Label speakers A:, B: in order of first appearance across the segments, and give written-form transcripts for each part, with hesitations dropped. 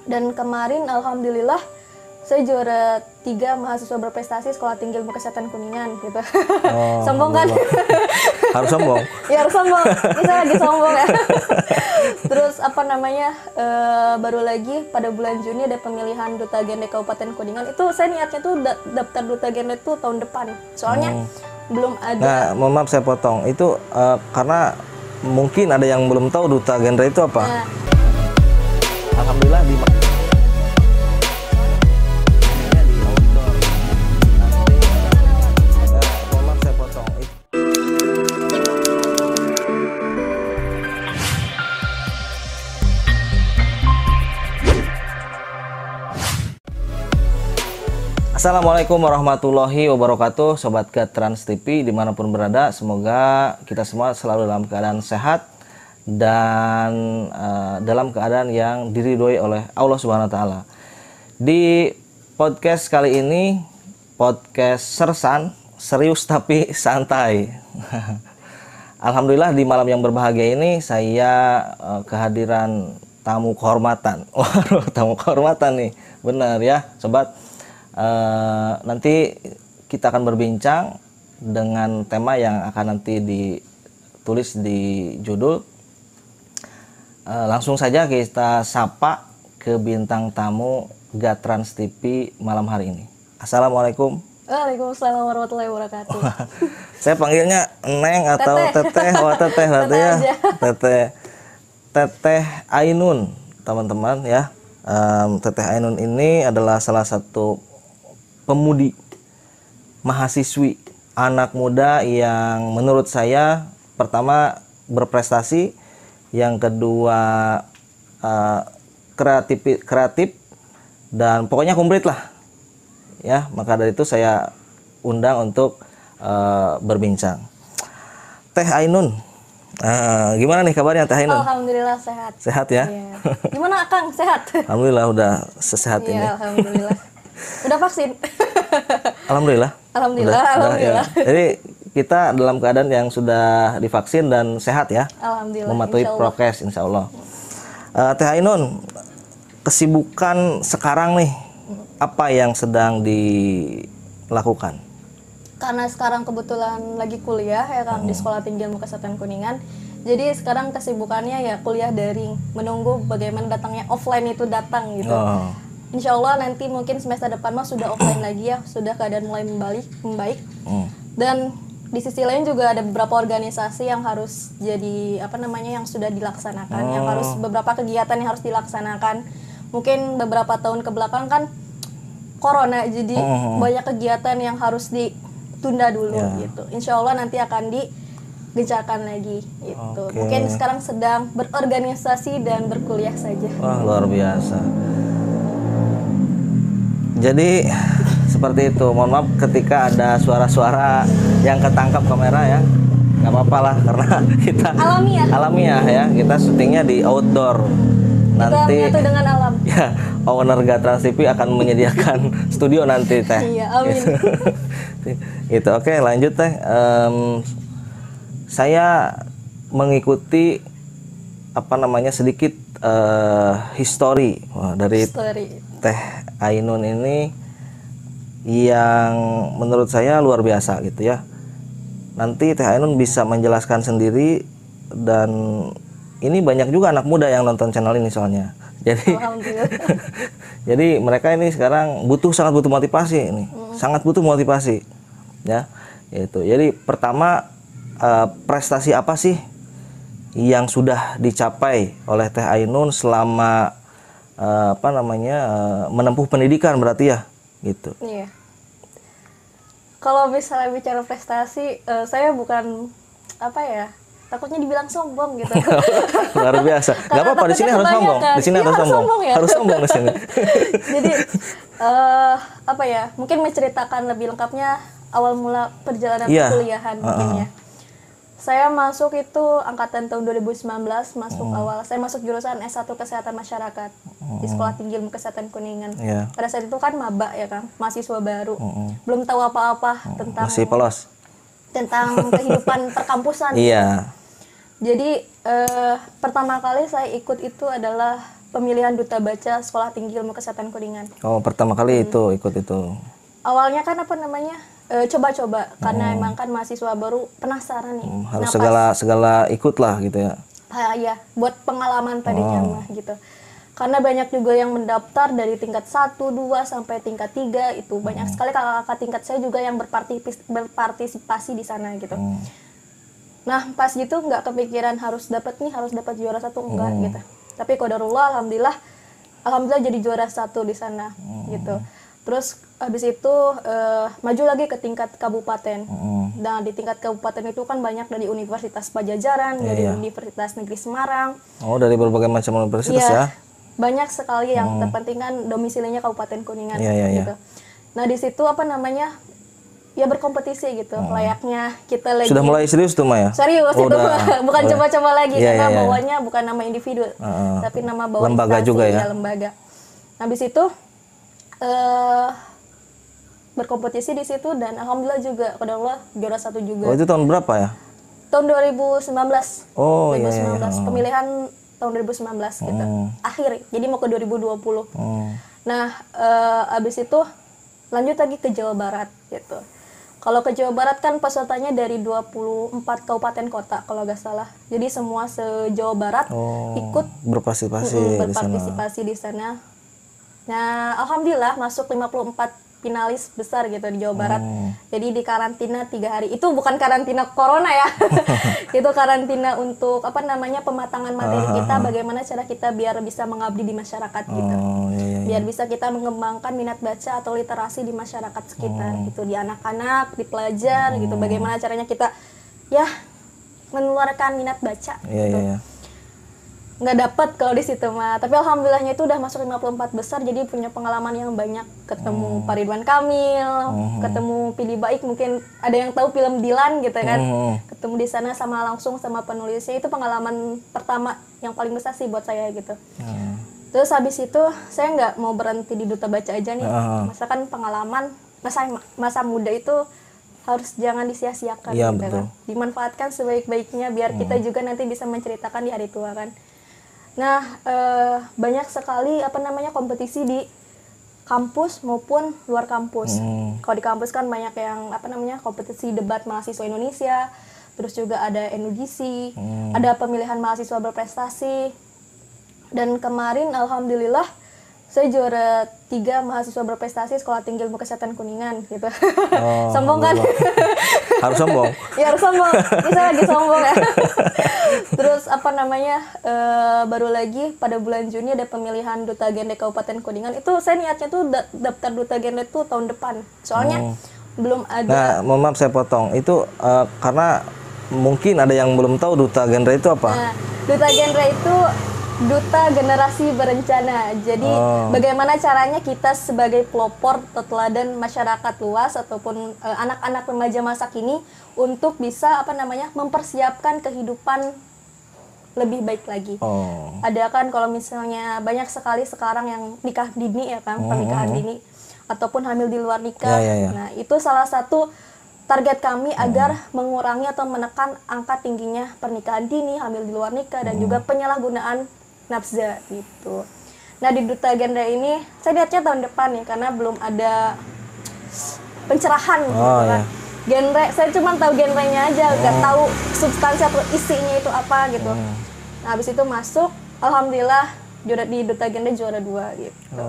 A: Dan kemarin alhamdulillah saya juara 3 mahasiswa berprestasi Sekolah Tinggi Ilmu Kesehatan Kuningan gitu. Sombong kan?
B: Harus sombong.
A: Ya harus sombong. Ini saya lagi sombong ya. Terus baru lagi pada bulan Juni ada pemilihan Duta Gender Kabupaten Kuningan. Itu saya niatnya tuh daftar Duta Gender tuh tahun depan. Soalnya belum ada.
B: Nah, mohon maaf saya potong. Itu karena mungkin ada yang belum tahu Duta Gender itu apa.
A: Nah.
B: Alhamdulillah di outdoor. Mohon maaf saya potong. Assalamualaikum warahmatullahi wabarakatuh, Sobat Gat Trans TV dimanapun berada. Semoga kita semua selalu dalam keadaan sehat dan dalam keadaan yang diridhoi oleh Allah Subhanahu Wa Taala. Di podcast kali ini, podcast Sersan, serius tapi santai. Alhamdulillah di malam yang berbahagia ini saya kehadiran tamu kehormatan. Waduh, tamu kehormatan nih, benar ya, Sobat. Nanti kita akan berbincang dengan tema yang akan nanti ditulis di judul. Langsung saja kita sapa ke bintang tamu Gat Trans TV malam hari ini. Assalamualaikum.
A: Waalaikumsalam warahmatullahi wabarakatuh.
B: Saya panggilnya Neng atau Teteh. Wah, Teteh berarti ya. Teteh Ainun, teman-teman ya. Teteh Ainun ini adalah salah satu pemudi, mahasiswi, anak muda yang menurut saya pertama berprestasi, yang kedua kreatif dan pokoknya komplit lah ya. Maka dari itu saya undang untuk berbincang. Teh Ainun, gimana nih kabarnya Teh Ainun?
A: Alhamdulillah sehat.
B: Sehat ya?
A: Iya. Gimana Kang, sehat?
B: Alhamdulillah udah sesehat ini.
A: Iya, alhamdulillah. Udah vaksin?
B: Alhamdulillah.
A: Alhamdulillah. Alhamdulillah.
B: Ya. Jadi kita dalam keadaan yang sudah divaksin dan sehat ya.
A: Alhamdulillah.
B: Mematuhi prokes insya Allah. Teh Ainun, kesibukan sekarang nih, apa yang sedang dilakukan?
A: Karena sekarang kebetulan lagi kuliah ya Kang, di Sekolah Tinggi Ilmu Kesehatan Kuningan. Jadi sekarang kesibukannya ya kuliah daring, menunggu bagaimana datangnya offline itu datang gitu. Insya Allah nanti mungkin semester depan mah sudah offline lagi ya, sudah keadaan mulai membaik. Dan di sisi lain juga ada beberapa organisasi yang harus jadi yang sudah dilaksanakan, yang harus beberapa kegiatan yang harus dilaksanakan. Mungkin beberapa tahun ke belakang kan corona, jadi banyak kegiatan yang harus ditunda dulu gitu. Insya Allah nanti akan digencarkan lagi gitu. Mungkin sekarang sedang berorganisasi dan berkuliah saja.
B: Wah, luar biasa. Jadi seperti itu. Mohon maaf ketika ada suara-suara yang ketangkap kamera ya, nggak apa-apa lah karena kita alamiah ya. Kita syutingnya di outdoor. Nanti
A: kita dengan alam.
B: Ya, owner Gat Trans TV akan menyediakan studio nanti Teh.
A: Iya, amin.
B: Itu oke, lanjut Teh. Saya mengikuti sedikit history dari Teh Ainun ini yang menurut saya luar biasa gitu ya. Nanti Teh Ainun bisa menjelaskan sendiri, dan ini banyak juga anak muda yang nonton channel ini soalnya. Jadi jadi mereka ini sekarang sangat butuh motivasi ini. Sangat butuh motivasi. Ya. Itu. Jadi pertama, prestasi apa sih yang sudah dicapai oleh Teh Ainun selama menempuh pendidikan berarti ya gitu.
A: Iya. Kalau misalnya bicara prestasi, saya bukan takutnya dibilang sombong gitu.
B: Luar biasa. Gak apa-apa, di sini harus sombong. Di sini harus sombong.
A: Ya?
B: Harus sombong di sini.
A: Jadi mungkin menceritakan lebih lengkapnya awal mula perjalanan perkuliahan mungkin ya. Saya masuk itu angkatan tahun 2019, saya masuk jurusan S1 Kesehatan Masyarakat di Sekolah Tinggi Ilmu Kesehatan Kuningan. Pada saat itu kan maba ya Kang, mahasiswa baru. Belum tahu apa-apa tentang
B: masih polos.
A: Tentang kehidupan perkampusan.
B: Iya.
A: Jadi pertama kali saya ikut itu adalah pemilihan duta baca Sekolah Tinggi Ilmu Kesehatan Kuningan.
B: Oh, pertama kali itu ikut itu.
A: Awalnya kan apa namanya coba-coba karena emang kan mahasiswa baru penasaran nih.
B: Harus
A: Nah,
B: segala ikut lah gitu ya.
A: ya buat pengalaman tadinya mah gitu. Karena banyak juga yang mendaftar dari tingkat 1, 2 sampai tingkat 3 itu banyak sekali kakak-kakak tingkat saya juga yang berpartisipasi di sana gitu. Nah pas gitu nggak kepikiran harus dapat juara 1 enggak gitu. Tapi qadarullah alhamdulillah jadi juara 1 di sana gitu. Terus habis itu maju lagi ke tingkat kabupaten. Nah di tingkat kabupaten itu kan banyak dari Universitas Pajajaran, dari Universitas Negeri Semarang.
B: Oh, dari berbagai macam universitas ya?
A: Banyak sekali yang terpenting kan domisilinya Kabupaten Kuningan gitu. Nah di situ apa namanya ya berkompetisi gitu, layaknya kita lagi.
B: Sudah mulai serius tuh Maya?
A: Serius itu bukan coba-coba lagi karena bawanya bukan nama individu, tapi nama bawa
B: lembaga
A: instansi,
B: juga ya?
A: Lembaga. Habis itu berkompetisi di situ dan alhamdulillah juga qadarullah juara 1 juga.
B: Oh, itu tahun berapa ya?
A: Tahun 2019.
B: Oh
A: 2019 pemilihan tahun 2019 gitu. Akhir. Jadi mau ke 2020. Nah, abis itu lanjut lagi ke Jawa Barat gitu. Kalau ke Jawa Barat kan pesertanya dari 24 kabupaten kota kalau nggak salah. Jadi semua se-Jawa Barat ikut berpartisipasi di sana. Nah, alhamdulillah masuk 54 finalis besar gitu di Jawa Barat. Jadi di karantina 3 hari. Itu bukan karantina corona ya. Itu karantina untuk apa namanya pematangan materi kita, bagaimana cara kita biar bisa mengabdi di masyarakat gitu. Biar bisa kita mengembangkan minat baca atau literasi di masyarakat sekitar gitu, di anak-anak, di pelajar gitu. Bagaimana caranya kita ya menularkan minat baca gitu. Nggak dapat kalau di situ mah, tapi alhamdulillahnya itu udah masuk 54 besar, jadi punya pengalaman yang banyak, ketemu Pak Ridwan Kamil, ketemu Pilih Baik, mungkin ada yang tahu film Dilan gitu kan, ketemu di sana sama langsung sama penulisnya, itu pengalaman pertama yang paling besar sih buat saya gitu. Terus habis itu saya nggak mau berhenti di duta baca aja nih, masakan pengalaman masa muda itu harus jangan disia-siakan gitu kan, dimanfaatkan sebaik-baiknya biar kita juga nanti bisa menceritakan di hari tua kan. Nah, banyak sekali apa namanya kompetisi di kampus maupun luar kampus. Kalau di kampus kan banyak yang apa namanya kompetisi debat mahasiswa Indonesia, terus juga ada NUGC, ada pemilihan mahasiswa berprestasi. Dan kemarin alhamdulillah saya juara 3 mahasiswa berprestasi Sekolah Tinggi Ilmu Kesehatan Kuningan gitu. Sombong kan?
B: Harus sombong.
A: Ya harus sombong. Ini saya lagi sombong ya. Terus apa namanya baru lagi pada bulan Juni ada pemilihan Duta Gendre Kabupaten Kuningan. Itu saya niatnya tuh daftar Duta Gendre tuh tahun depan. Soalnya belum ada.
B: Nah, mohon maaf saya potong. Itu karena mungkin ada yang belum tahu Duta Gendre itu apa?
A: Nah, Duta Gendre itu Duta Generasi Berencana. Jadi bagaimana caranya kita sebagai pelopor teladan masyarakat luas ataupun anak-anak remaja masa kini untuk bisa apa namanya mempersiapkan kehidupan lebih baik lagi. Ada kan kalau misalnya banyak sekali sekarang yang nikah dini ya kan, pernikahan dini ataupun hamil di luar nikah. Nah, itu salah satu target kami agar mengurangi atau menekan angka tingginya pernikahan dini, hamil di luar nikah dan juga penyalahgunaan nafsa gitu. Nah di Duta Gendre ini saya lihatnya tahun depan nih karena belum ada pencerahan gitu kan. Genre saya cuma tahu genrenya aja, nggak tahu substansi atau isinya itu apa gitu. Nah habis itu masuk, alhamdulillah juara di Duta Gendre juara 2 gitu.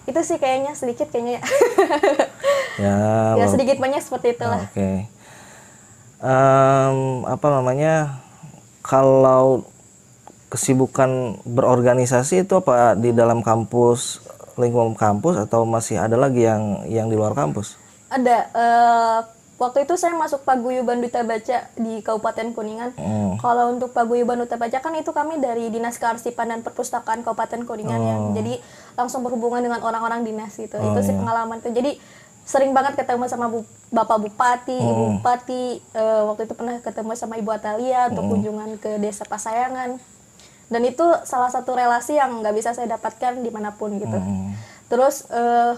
A: Itu sih kayaknya sedikit kayaknya ya. Ya sedikit banyak seperti itulah.
B: Apa namanya kalau kesibukan berorganisasi itu apa di dalam kampus, lingkungan kampus atau masih ada lagi yang di luar kampus?
A: Ada. Waktu itu saya masuk Paguyuban Duta Baca di Kabupaten Kuningan. Kalau untuk Paguyuban Duta Baca kan itu kami dari Dinas Kearsipan dan Perpustakaan Kabupaten Kuningan ya. Jadi langsung berhubungan dengan orang-orang dinas gitu. Itu sih pengalaman itu. Jadi sering banget ketemu sama Bapak Bupati, Ibu Bupati. Waktu itu pernah ketemu sama Ibu Atalia untuk kunjungan ke Desa Pasayangan. Dan itu salah satu relasi yang nggak bisa saya dapatkan dimanapun gitu. Terus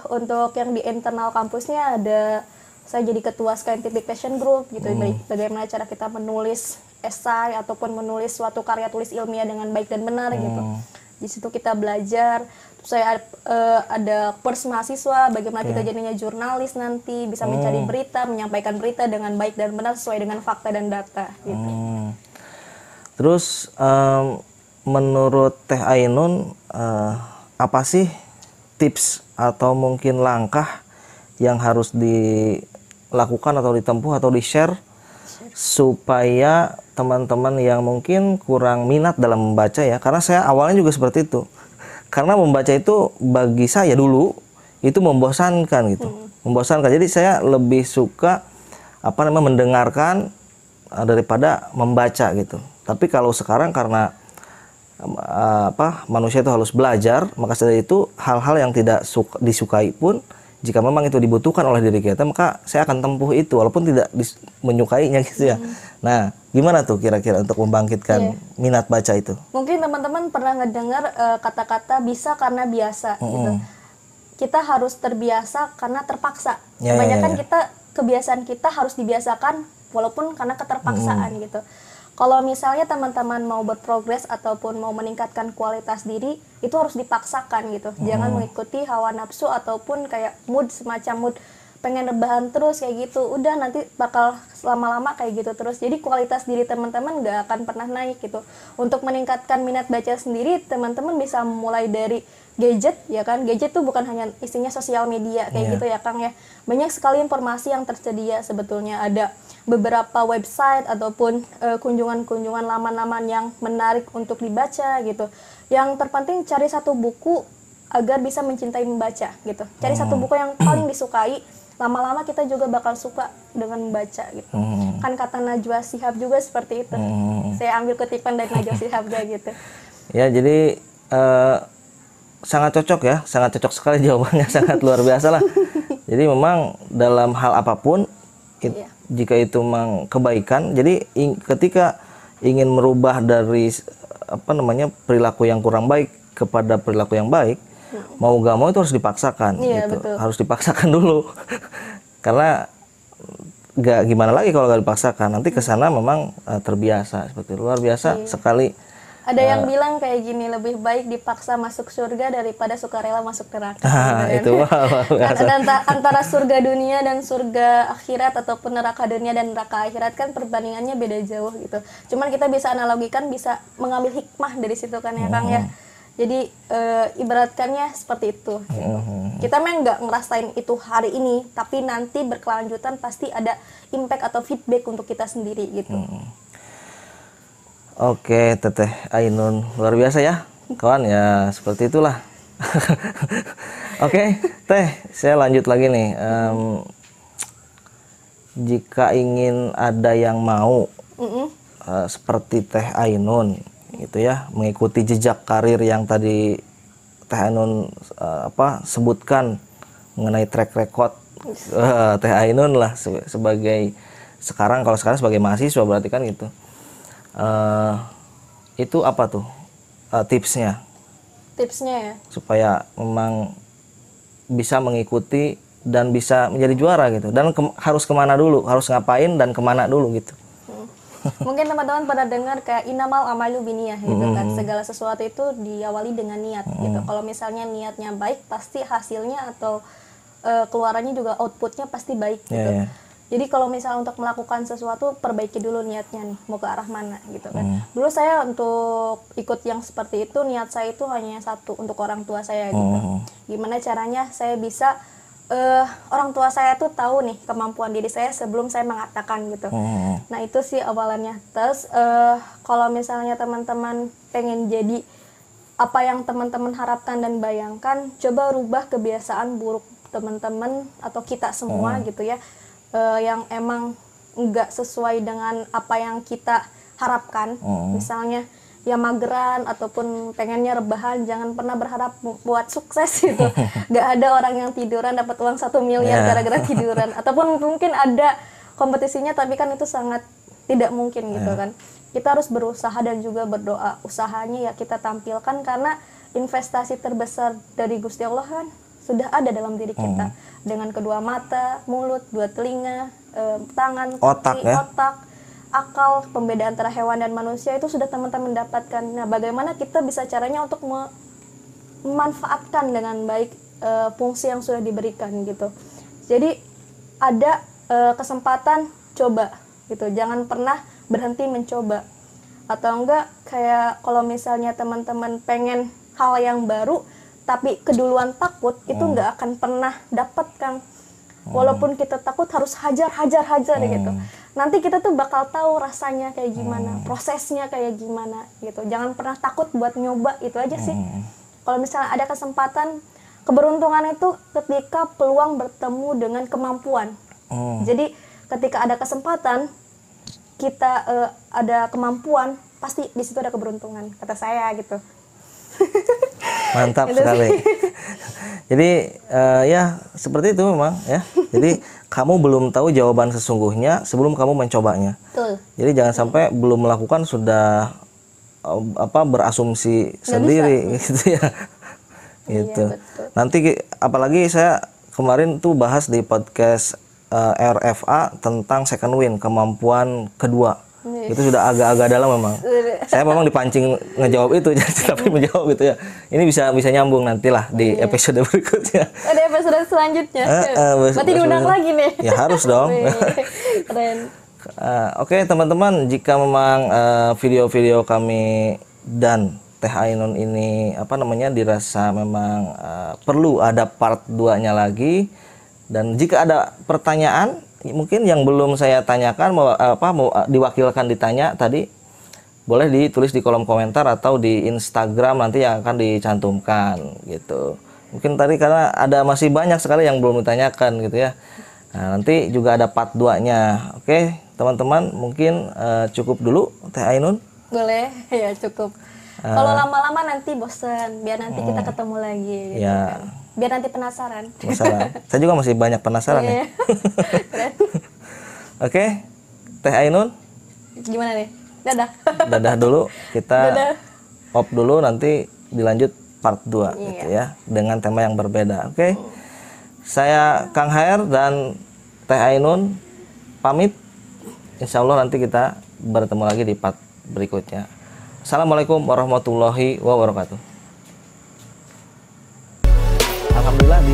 A: untuk yang di internal kampusnya ada saya jadi ketua Scientific Passion Group gitu. Bagaimana cara kita menulis esai ataupun menulis suatu karya tulis ilmiah dengan baik dan benar gitu. Di situ kita belajar. Terus saya ada kurs mahasiswa, bagaimana kita jadinya jurnalis nanti, bisa mencari berita, menyampaikan berita dengan baik dan benar sesuai dengan fakta dan data gitu.
B: Terus menurut Teh Ainun apa sih tips atau mungkin langkah yang harus dilakukan atau ditempuh atau di-share supaya teman-teman yang mungkin kurang minat dalam membaca ya, karena saya awalnya juga seperti itu. Karena membaca itu bagi saya dulu itu membosankan gitu. Membosankan. Jadi saya lebih suka mendengarkan daripada membaca gitu. Tapi kalau sekarang karena manusia itu harus belajar, maka dari itu hal-hal yang tidak disukai pun jika memang itu dibutuhkan oleh diri kita, maka saya akan tempuh itu walaupun tidak menyukainya gitu ya. Nah, gimana tuh kira-kira untuk membangkitkan minat baca itu?
A: Mungkin teman-teman pernah ngedengar kata-kata bisa karena biasa gitu. Kita harus terbiasa karena terpaksa. Kebanyakan kita kebiasaan kita harus dibiasakan walaupun karena keterpaksaan gitu. Kalau misalnya teman-teman mau berprogres ataupun mau meningkatkan kualitas diri, itu harus dipaksakan gitu. Jangan mengikuti hawa nafsu ataupun kayak mood, semacam mood pengen rebahan terus kayak gitu. Udah nanti bakal lama-lama kayak gitu terus. Jadi kualitas diri teman-teman gak akan pernah naik gitu. Untuk meningkatkan minat baca sendiri, teman-teman bisa mulai dari gadget ya kan. Gadget tuh bukan hanya isinya sosial media kayak gitu ya Kang ya. Banyak sekali informasi yang tersedia sebetulnya. Ada beberapa website ataupun kunjungan-kunjungan laman-laman yang menarik untuk dibaca gitu. Yang terpenting cari satu buku agar bisa mencintai membaca gitu. Cari satu buku yang paling disukai, lama-lama kita juga bakal suka dengan membaca gitu. Kan kata Najwa Shihab juga seperti itu. Saya ambil kutipan dari Najwa Shihab gitu.
B: Ya, jadi sangat cocok ya, sangat cocok sekali jawabannya, sangat luar biasa lah. Jadi memang dalam hal apapun jika itu memang kebaikan, jadi ketika ingin merubah dari perilaku yang kurang baik kepada perilaku yang baik, mau gak mau itu harus dipaksakan gitu.
A: Betul.
B: Harus dipaksakan dulu. Karena gak gimana lagi kalau gak dipaksakan, nanti kesana memang terbiasa. Seperti luar biasa sekali.
A: Ada yang bilang kayak gini, lebih baik dipaksa masuk surga daripada sukarela masuk neraka.
B: Itu
A: antara surga dunia dan surga akhirat ataupun neraka dunia dan neraka akhirat kan perbandingannya beda jauh gitu. Cuman kita bisa analogikan, bisa mengambil hikmah dari situ kan ya Kang ya. Jadi ibaratkannya seperti itu. Gitu. Kita memang nggak ngerasain itu hari ini, tapi nanti berkelanjutan pasti ada impact atau feedback untuk kita sendiri gitu.
B: Oke, Teteh Ainun, luar biasa ya, kawan ya, seperti itulah. Oke, Teh, saya lanjut lagi nih. Jika ingin ada yang mau seperti Teh Ainun, gitu ya, mengikuti jejak karir yang tadi Teh Ainun sebutkan mengenai track record Teh Ainun lah sebagai sekarang sebagai mahasiswa berarti kan gitu. Itu apa tuh tipsnya?
A: Tipsnya ya?
B: Supaya memang bisa mengikuti dan bisa menjadi juara gitu. Dan harus kemana dulu? Harus ngapain dan kemana dulu gitu?
A: Mungkin teman-teman pada dengar kayak inamal amalu biniyah gitu kan. Segala sesuatu itu diawali dengan niat gitu. Kalau misalnya niatnya baik, pasti hasilnya atau keluarannya juga outputnya pasti baik gitu. Jadi kalau misalnya untuk melakukan sesuatu, perbaiki dulu niatnya nih, mau ke arah mana gitu kan. Dulu saya untuk ikut yang seperti itu, niat saya itu hanya satu, untuk orang tua saya gitu. Gimana caranya saya bisa, orang tua saya tuh tahu nih kemampuan diri saya sebelum saya mengatakan gitu. Nah itu sih awalannya. Terus kalau misalnya teman-teman pengen jadi apa yang teman-teman harapkan dan bayangkan, coba rubah kebiasaan buruk teman-teman atau kita semua gitu ya. Yang emang nggak sesuai dengan apa yang kita harapkan, misalnya ya mageran ataupun pengennya rebahan, jangan pernah berharap buat sukses gitu. Nggak ada orang yang tiduran dapat uang 1 miliar gara-gara tiduran, ataupun mungkin ada kompetisinya tapi kan itu sangat tidak mungkin gitu kan. Kita harus berusaha dan juga berdoa. Usahanya ya kita tampilkan karena investasi terbesar dari Gusti Allah kan sudah ada dalam diri kita, dengan kedua mata, mulut, 2 telinga, tangan, kaki, otak, akal pembedaan antara hewan dan manusia itu sudah teman-teman dapatkan. Nah, bagaimana kita bisa caranya untuk memanfaatkan dengan baik fungsi yang sudah diberikan gitu. Jadi ada kesempatan, coba gitu. Jangan pernah berhenti mencoba. Atau enggak kayak kalau misalnya teman-teman pengen hal yang baru tapi keduluan takut, itu nggak akan pernah dapat, Kang. Walaupun kita takut harus hajar gitu. Nanti kita tuh bakal tahu rasanya kayak gimana, prosesnya kayak gimana gitu. Jangan pernah takut buat nyoba, itu aja sih. Kalau misalnya ada kesempatan, keberuntungan itu ketika peluang bertemu dengan kemampuan. Jadi ketika ada kesempatan, kita ada kemampuan, pasti di situ ada keberuntungan, kata saya gitu.
B: Mantap sekali. Jadi ya seperti itu memang ya. Jadi kamu belum tahu jawaban sesungguhnya sebelum kamu mencobanya.
A: Betul.
B: Jadi jangan sampai belum melakukan sudah berasumsi sendiri gitu ya. Gitu.
A: Iya, betul.
B: Nanti apalagi saya kemarin tuh bahas di podcast RFA tentang second win, kemampuan kedua. Itu sudah agak-agak dalam memang. Saya memang dipancing ngejawab itu, tapi menjawab gitu ya. Ini bisa nyambung nantilah di episode berikutnya.
A: Ada episode selanjutnya. Berarti diundang lagi nih.
B: Ya harus dong.
A: Keren.
B: Oke teman-teman, jika memang video-video kami dan Teh Ainun ini dirasa memang perlu ada part 2-nya lagi, dan jika ada pertanyaan mungkin yang belum saya tanyakan mau diwakilkan ditanya tadi, boleh ditulis di kolom komentar atau di Instagram nanti yang akan dicantumkan gitu. Mungkin tadi karena ada masih banyak sekali yang belum ditanyakan gitu ya. Nah, nanti juga ada part 2-nya. Oke, teman-teman, mungkin cukup dulu Teh Ainun.
A: Boleh, ya cukup. Kalau lama-lama nanti bosen, biar nanti kita ketemu lagi gitu
B: Ya.
A: kan. Biar nanti penasaran.
B: Saya juga masih banyak penasaran nih. Oke, Teh Ainun.
A: Gimana nih? Dadah.
B: Dadah dulu. Kita
A: Dadah.
B: off dulu, nanti dilanjut part 2 gitu ya, dengan tema yang berbeda. Oke. Saya Kang HR dan Teh Ainun pamit. Insya Allah nanti kita bertemu lagi di part berikutnya. Assalamualaikum warahmatullahi wabarakatuh. Alhamdulillah di